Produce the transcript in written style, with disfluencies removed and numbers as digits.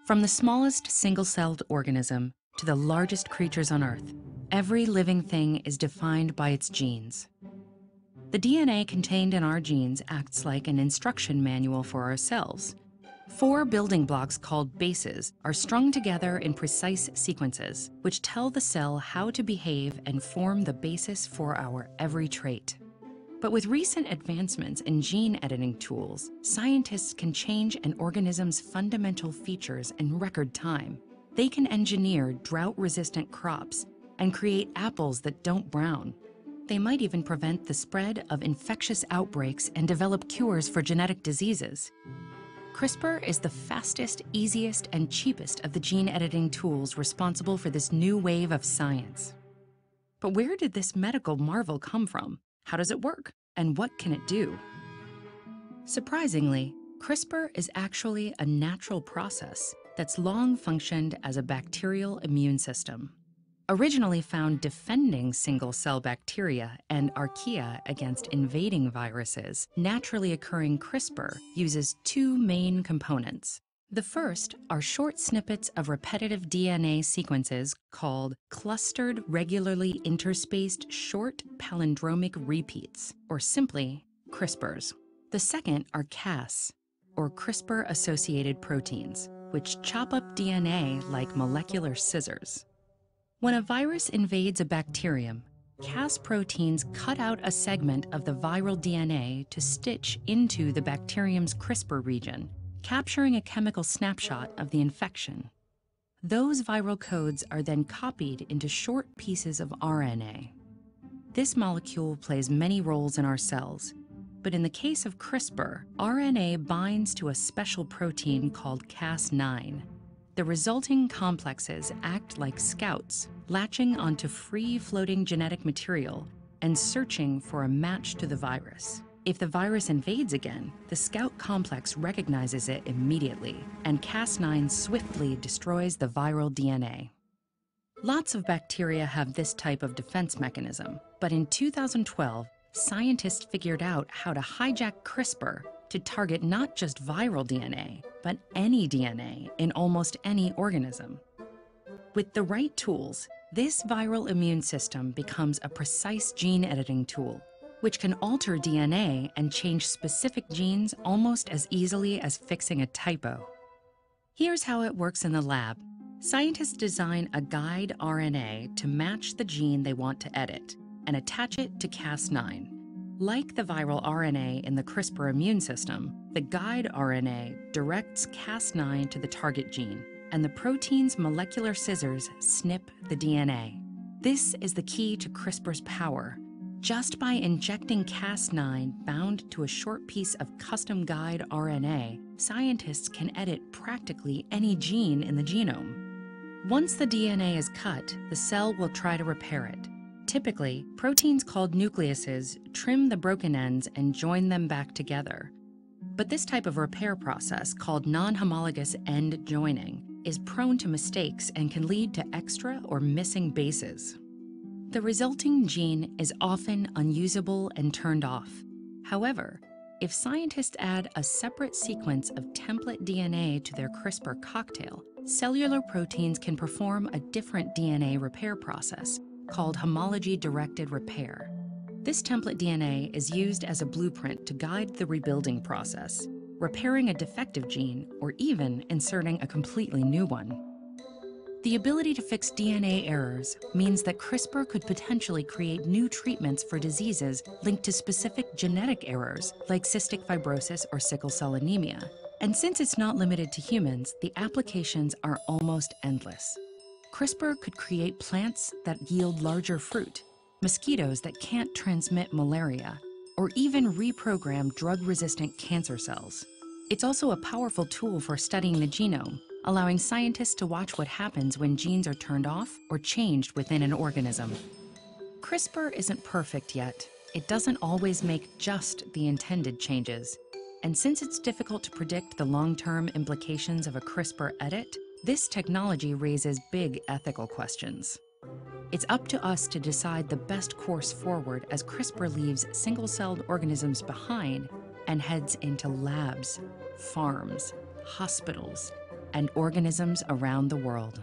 From the smallest single-celled organism to the largest creatures on Earth, every living thing is defined by its genes. The DNA contained in our genes acts like an instruction manual for our cells. 4 building blocks called bases are strung together in precise sequences, which tell the cell how to behave and form the basis for our every trait. But with recent advancements in gene editing tools, scientists can change an organism's fundamental features in record time. They can engineer drought-resistant crops and create apples that don't brown. They might even prevent the spread of infectious outbreaks and develop cures for genetic diseases. CRISPR is the fastest, easiest, and cheapest of the gene editing tools responsible for this new wave of science. But where did this medical marvel come from? How does it work? And what can it do? Surprisingly, CRISPR is actually a natural process that's long functioned as a bacterial immune system. Originally found defending single-cell bacteria and archaea against invading viruses, naturally occurring CRISPR uses 2 main components. The first are short snippets of repetitive DNA sequences called clustered, regularly interspaced short palindromic repeats, or simply CRISPRs. The second are Cas, or CRISPR-associated proteins, which chop up DNA like molecular scissors. When a virus invades a bacterium, Cas proteins cut out a segment of the viral DNA to stitch into the bacterium's CRISPR region, capturing a chemical snapshot of the infection. Those viral codes are then copied into short pieces of RNA. This molecule plays many roles in our cells, but in the case of CRISPR, RNA binds to a special protein called Cas9. The resulting complexes act like scouts, latching onto free-floating genetic material and searching for a match to the virus. If the virus invades again, the scout complex recognizes it immediately, and Cas9 swiftly destroys the viral DNA. Lots of bacteria have this type of defense mechanism, but in 2012, scientists figured out how to hijack CRISPR to target not just viral DNA, but any DNA in almost any organism. With the right tools, this viral immune system becomes a precise gene editing tool, which can alter DNA and change specific genes almost as easily as fixing a typo. Here's how it works in the lab. Scientists design a guide RNA to match the gene they want to edit and attach it to Cas9. Like the viral RNA in the CRISPR immune system, the guide RNA directs Cas9 to the target gene, and the protein's molecular scissors snip the DNA. This is the key to CRISPR's power. Just by injecting Cas9 bound to a short piece of custom guide RNA, scientists can edit practically any gene in the genome. Once the DNA is cut, the cell will try to repair it. Typically, proteins called nucleases trim the broken ends and join them back together. But this type of repair process, called non-homologous end joining, is prone to mistakes and can lead to extra or missing bases. The resulting gene is often unusable and turned off. However, if scientists add a separate sequence of template DNA to their CRISPR cocktail, cellular proteins can perform a different DNA repair process called homology-directed repair. This template DNA is used as a blueprint to guide the rebuilding process, repairing a defective gene, or even inserting a completely new one. The ability to fix DNA errors means that CRISPR could potentially create new treatments for diseases linked to specific genetic errors like cystic fibrosis or sickle cell anemia. And since it's not limited to humans, the applications are almost endless. CRISPR could create plants that yield larger fruit, mosquitoes that can't transmit malaria, or even reprogram drug-resistant cancer cells. It's also a powerful tool for studying the genome, allowing scientists to watch what happens when genes are turned off or changed within an organism. CRISPR isn't perfect yet. It doesn't always make just the intended changes. And since it's difficult to predict the long-term implications of a CRISPR edit, this technology raises big ethical questions. It's up to us to decide the best course forward as CRISPR leaves single-celled organisms behind and heads into labs, farms, hospitals, and organisms around the world.